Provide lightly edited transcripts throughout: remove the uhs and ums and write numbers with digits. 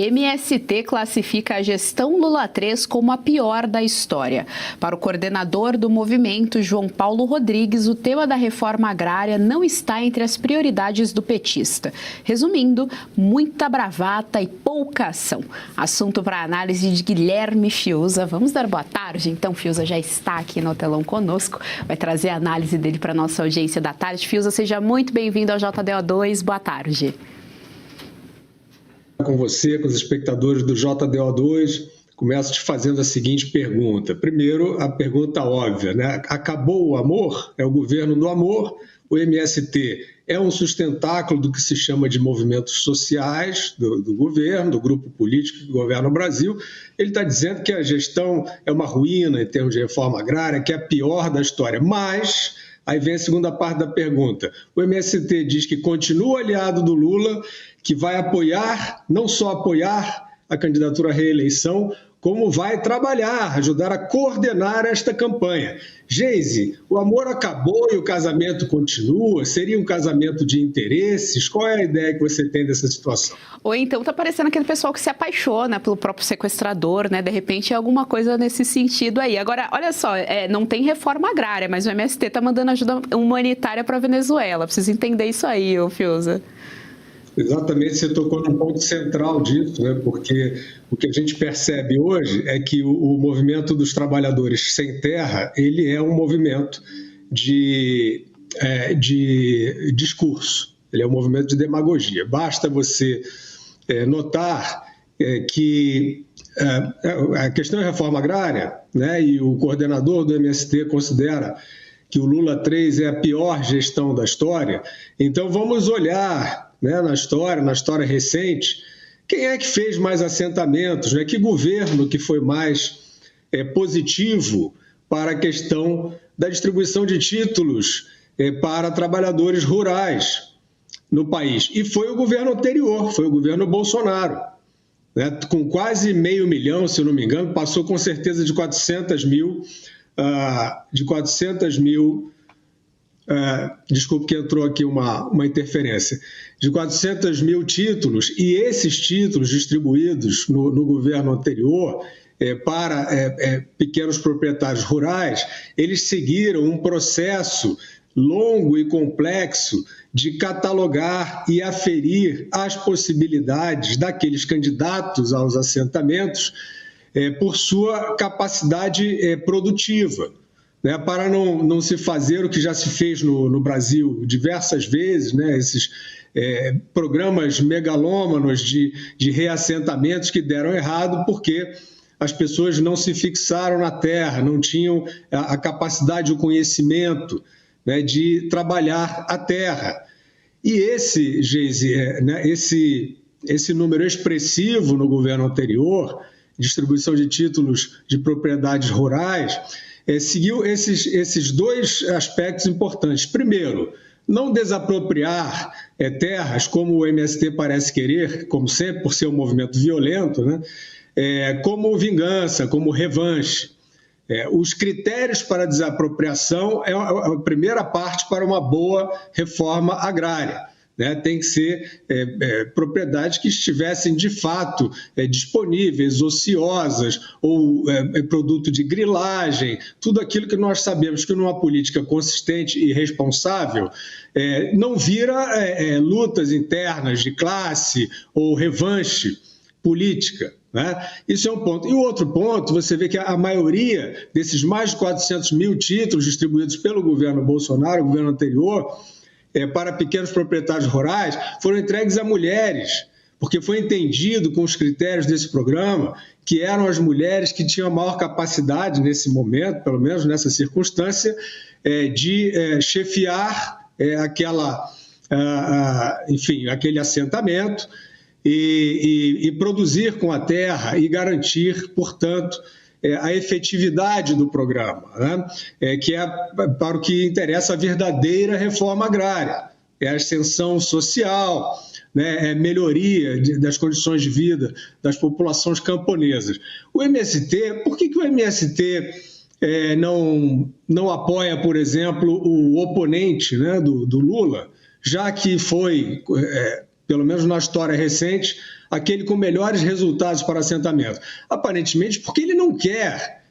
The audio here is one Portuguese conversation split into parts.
MST classifica a gestão Lula III como a pior da história. Para o coordenador do movimento, João Paulo Rodrigues, o tema da reforma agrária não está entre as prioridades do petista. Resumindo, muita bravata e pouca ação. Assunto para análise de Guilherme Fiuza. Vamos dar boa tarde? Então, Fiuza já está aqui no telão conosco, vai trazer a análise dele para a nossa audiência da tarde. Fiuza, seja muito bem-vindo ao JDO2. Boa tarde. Com você, com os espectadores do JDO2, começo te fazendo a seguinte pergunta. Primeiro, a pergunta óbvia, né? Acabou o amor? É o governo do amor? O MST é um sustentáculo do que se chama de movimentos sociais do governo, do grupo político que governa o Brasil. Ele está dizendo que a gestão é uma ruína em termos de reforma agrária, que é a pior da história. Mas, aí vem a segunda parte da pergunta. O MST diz que continua aliado do Lula, que vai apoiar, não só apoiar a candidatura à reeleição, como vai trabalhar, ajudar a coordenar esta campanha. Geise, o amor acabou e o casamento continua? Seria um casamento de interesses? Qual é a ideia que você tem dessa situação? Ou então tá parecendo aquele pessoal que se apaixona pelo próprio sequestrador, né? De repente é alguma coisa nesse sentido aí. Agora, olha só, não tem reforma agrária, mas o MST tá mandando ajuda humanitária para a Venezuela. Precisa entender isso aí, ô Fiuza. Exatamente, você tocou num ponto central disso, né? Porque o que a gente percebe hoje é que o movimento dos trabalhadores sem terra, ele é um movimento de discurso, ele é um movimento de demagogia. Basta você notar que a questão é reforma agrária, né? E o coordenador do MST considera que o Lula III é a pior gestão da história. Então vamos olhar, né, na história recente, quem é que fez mais assentamentos, né? Que governo que foi mais positivo para a questão da distribuição de títulos para trabalhadores rurais no país. E foi o governo anterior, foi o governo Bolsonaro, né? Com quase 500 mil, se eu não me engano, passou com certeza de 400 mil, desculpe que entrou aqui uma interferência, de 400 mil títulos, e esses títulos distribuídos no governo anterior para pequenos proprietários rurais, eles seguiram um processo longo e complexo de catalogar e aferir as possibilidades daqueles candidatos aos assentamentos por sua capacidade produtiva. Né, para não se fazer o que já se fez no Brasil diversas vezes, né, esses programas megalômanos de reassentamentos que deram errado porque as pessoas não se fixaram na terra, não tinham a capacidade, o conhecimento, né, de trabalhar a terra. E esse número expressivo no governo anterior, distribuição de títulos de propriedades rurais, seguiu esses dois aspectos importantes. Primeiro, não desapropriar terras, como o MST parece querer, como sempre, por ser um movimento violento, né? Como vingança, como revanche. Os critérios para desapropriação é a primeira parte para uma boa reforma agrária. Né? Tem que ser propriedades que estivessem de fato disponíveis, ociosas, ou produto de grilagem, tudo aquilo que nós sabemos que numa política consistente e responsável não vira lutas internas de classe ou revanche política. Né? Isso é um ponto. E o outro ponto, você vê que a maioria desses mais de 400 mil títulos distribuídos pelo governo Bolsonaro, o governo anterior, para pequenos proprietários rurais, foram entregues a mulheres, porque foi entendido com os critérios desse programa que eram as mulheres que tinham a maior capacidade nesse momento, pelo menos nessa circunstância, de chefiar aquele assentamento e produzir com a terra e garantir, portanto, a efetividade do programa, né? Que é para o que interessa a verdadeira reforma agrária, a ascensão social, né? Melhoria das condições de vida das populações camponesas. O MST, por que o MST não apoia, por exemplo, o oponente, né, do Lula, já que foi, pelo menos na história recente, aquele com melhores resultados para assentamento? Aparentemente porque ele não quer.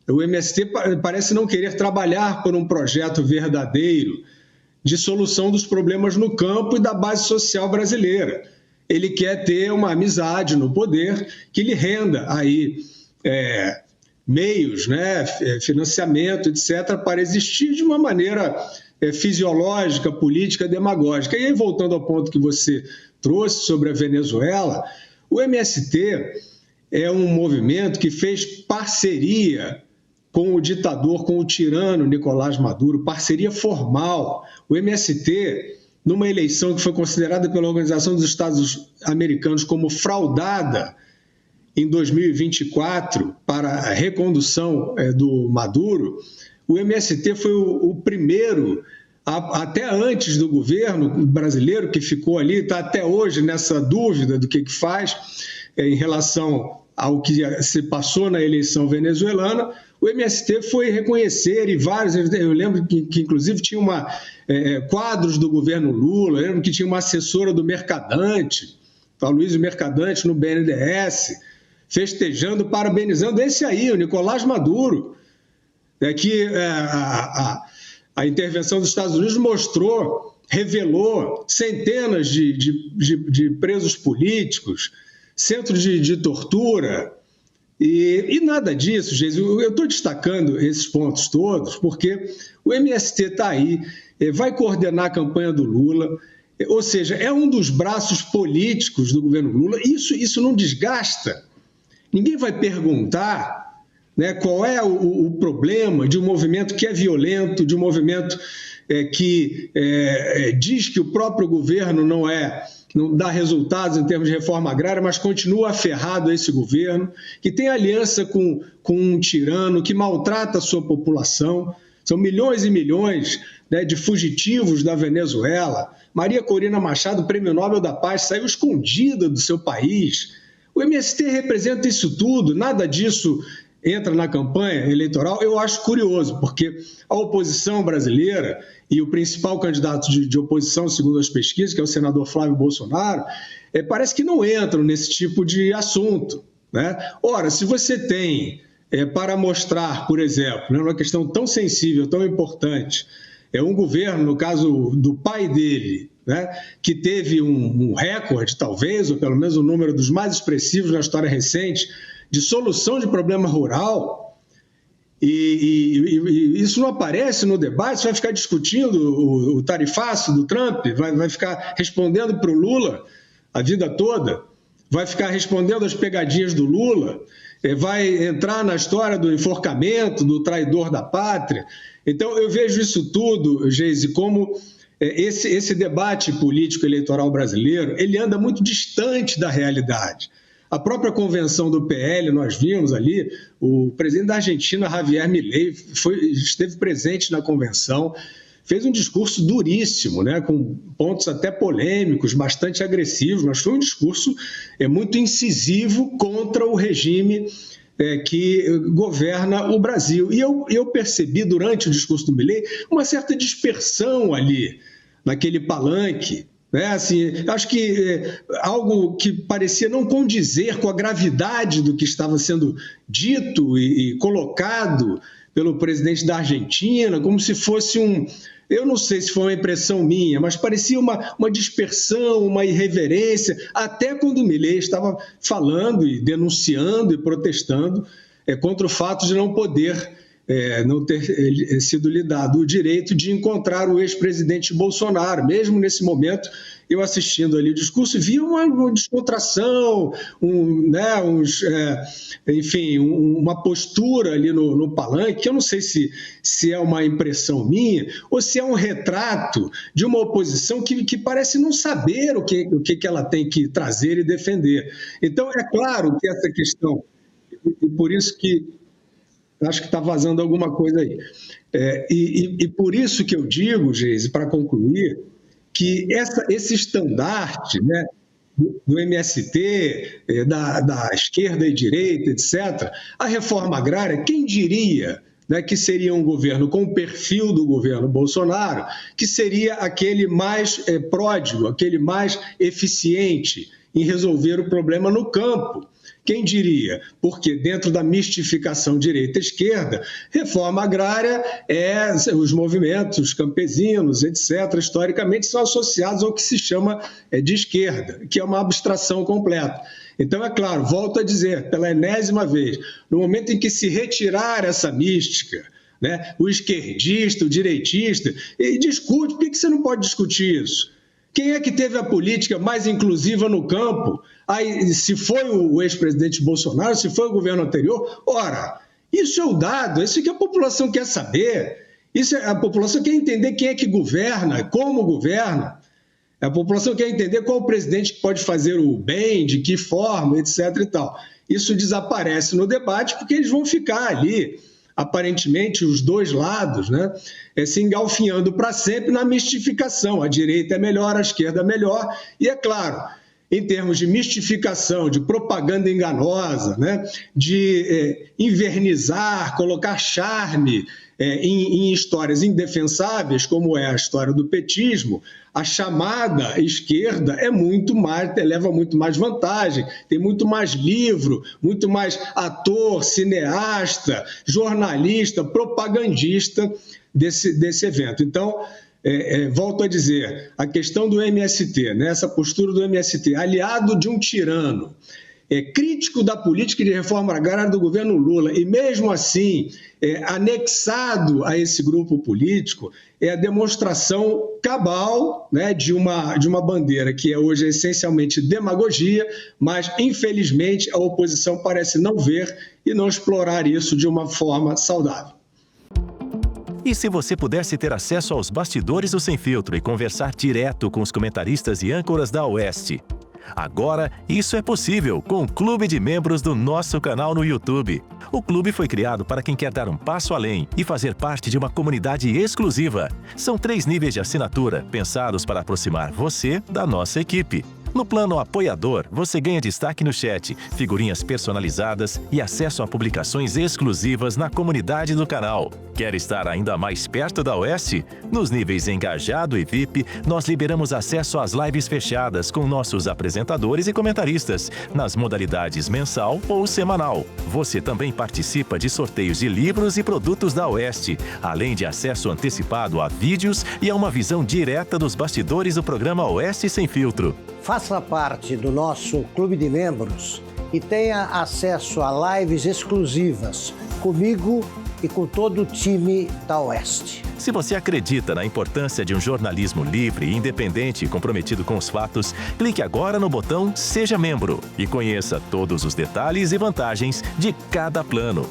O MST parece não querer trabalhar por um projeto verdadeiro de solução dos problemas no campo e da base social brasileira. Ele quer ter uma amizade no poder que lhe renda aí meios, né, financiamento, etc., para existir de uma maneira fisiológica, política, demagógica. E aí, voltando ao ponto que você trouxe sobre a Venezuela, o MST é um movimento que fez parceria com o ditador, com o tirano Nicolás Maduro, parceria formal. O MST, numa eleição que foi considerada pela Organização dos Estados Americanos como fraudada em 2024 para a recondução do Maduro, o MST foi o primeiro, até antes do governo brasileiro, que ficou ali, está até hoje nessa dúvida do que faz em relação ao que se passou na eleição venezuelana. O MST foi reconhecer, e vários, eu lembro que inclusive tinha quadros do governo Lula, eu lembro que tinha uma assessora do Mercadante, o Aloysio Mercadante, no BNDES, festejando, parabenizando esse aí, o Nicolás Maduro, que a intervenção dos Estados Unidos revelou centenas de presos políticos, centros de tortura, e nada disso, gente. Eu estou destacando esses pontos todos porque o MST está aí, vai coordenar a campanha do Lula, ou seja, é um dos braços políticos do governo Lula. Isso não desgasta. Ninguém vai perguntar, né, qual é o problema de um movimento que é violento, de um movimento que diz que o próprio governo não dá resultados em termos de reforma agrária, mas continua aferrado a esse governo, que tem aliança com um tirano, que maltrata a sua população. São milhões e milhões, né, de fugitivos da Venezuela. Maria Corina Machado, Prêmio Nobel da Paz, saiu escondida do seu país. O MST representa isso tudo, nada disso entra na campanha eleitoral. Eu acho curioso, porque a oposição brasileira e o principal candidato de oposição, segundo as pesquisas, que é o senador Flávio Bolsonaro, parece que não entram nesse tipo de assunto, né? Ora, se você tem para mostrar, por exemplo, né, uma questão tão sensível, tão importante, um governo, no caso do pai dele, né, que teve um recorde, talvez, ou pelo menos o número dos mais expressivos na história recente, de solução de problema rural, e isso não aparece no debate. Você vai ficar discutindo o tarifaço do Trump, vai ficar respondendo para o Lula a vida toda, vai ficar respondendo as pegadinhas do Lula, vai entrar na história do enforcamento, do traidor da pátria. Então, eu vejo isso tudo, Geise, como esse debate político eleitoral brasileiro, ele anda muito distante da realidade. A própria convenção do PL, nós vimos ali, o presidente da Argentina, Javier Milei, esteve presente na convenção, fez um discurso duríssimo, né, com pontos até polêmicos, bastante agressivos, mas foi um discurso muito incisivo contra o regime que governa o Brasil. E eu percebi durante o discurso do Milei uma certa dispersão ali, naquele palanque, né? Assim, acho que algo que parecia não condizer com a gravidade do que estava sendo dito e colocado pelo presidente da Argentina, como se fosse eu não sei se foi uma impressão minha, mas parecia uma dispersão, uma irreverência, até quando o Milei estava falando e denunciando e protestando contra o fato de não ter sido lhe dado o direito de encontrar o ex-presidente Bolsonaro. Mesmo nesse momento, eu assistindo ali o discurso, vi uma descontração, enfim, uma postura ali no palanque, que eu não sei se é uma impressão minha ou se é um retrato de uma oposição que parece não saber o que ela tem que trazer e defender. Então, é claro que essa questão, e por isso que acho que está vazando alguma coisa aí. E por isso que eu digo, Geise, para concluir, que esse estandarte, né, do MST, da esquerda e direita, etc., a reforma agrária, quem diria, né, que seria um governo com o perfil do governo Bolsonaro, que seria aquele mais pródigo, aquele mais eficiente, em resolver o problema no campo. Quem diria? Porque dentro da mistificação direita-esquerda, reforma agrária os movimentos campesinos, etc., historicamente são associados ao que se chama de esquerda, que é uma abstração completa. Então, é claro, volto a dizer, pela enésima vez, no momento em que se retirar essa mística, né, o esquerdista, o direitista, e discute, por que você não pode discutir isso? Quem é que teve a política mais inclusiva no campo? Aí, se foi o ex-presidente Bolsonaro, se foi o governo anterior, ora, isso é o dado, isso que a população quer saber, a população quer entender quem é que governa, como governa, a população quer entender qual o presidente que pode fazer o bem, de que forma, etc. e tal. Isso desaparece no debate porque eles vão ficar ali, aparentemente, os dois lados, né, se engalfinhando para sempre na mistificação. A direita é melhor, a esquerda é melhor. E, é claro, em termos de mistificação, de propaganda enganosa, né, de invernizar, colocar charme em histórias indefensáveis, como é a história do petismo, a chamada esquerda leva muito mais vantagem, tem muito mais livro, muito mais ator, cineasta, jornalista, propagandista desse evento. Então, volto a dizer, a questão do MST, né, essa postura do MST, aliado de um tirano, crítico da política de reforma agrária do governo Lula e, mesmo assim, anexado a esse grupo político, é a demonstração cabal, né, de uma bandeira que hoje é essencialmente demagogia, mas, infelizmente, a oposição parece não ver e não explorar isso de uma forma saudável. E se você pudesse ter acesso aos bastidores do Sem Filtro e conversar direto com os comentaristas e âncoras da Oeste? Agora, isso é possível com o Clube de Membros do nosso canal no YouTube. O clube foi criado para quem quer dar um passo além e fazer parte de uma comunidade exclusiva. São 3 níveis de assinatura, pensados para aproximar você da nossa equipe. No plano apoiador, você ganha destaque no chat, figurinhas personalizadas e acesso a publicações exclusivas na comunidade do canal. Quer estar ainda mais perto da Oeste? Nos níveis Engajado e VIP, nós liberamos acesso às lives fechadas com nossos apresentadores e comentaristas, nas modalidades mensal ou semanal. Você também participa de sorteios de livros e produtos da Oeste, além de acesso antecipado a vídeos e a uma visão direta dos bastidores do programa Oeste Sem Filtro. Faça parte do nosso clube de membros e tenha acesso a lives exclusivas comigo e com todo o time da Oeste. Se você acredita na importância de um jornalismo livre, independente e comprometido com os fatos, clique agora no botão Seja Membro e conheça todos os detalhes e vantagens de cada plano.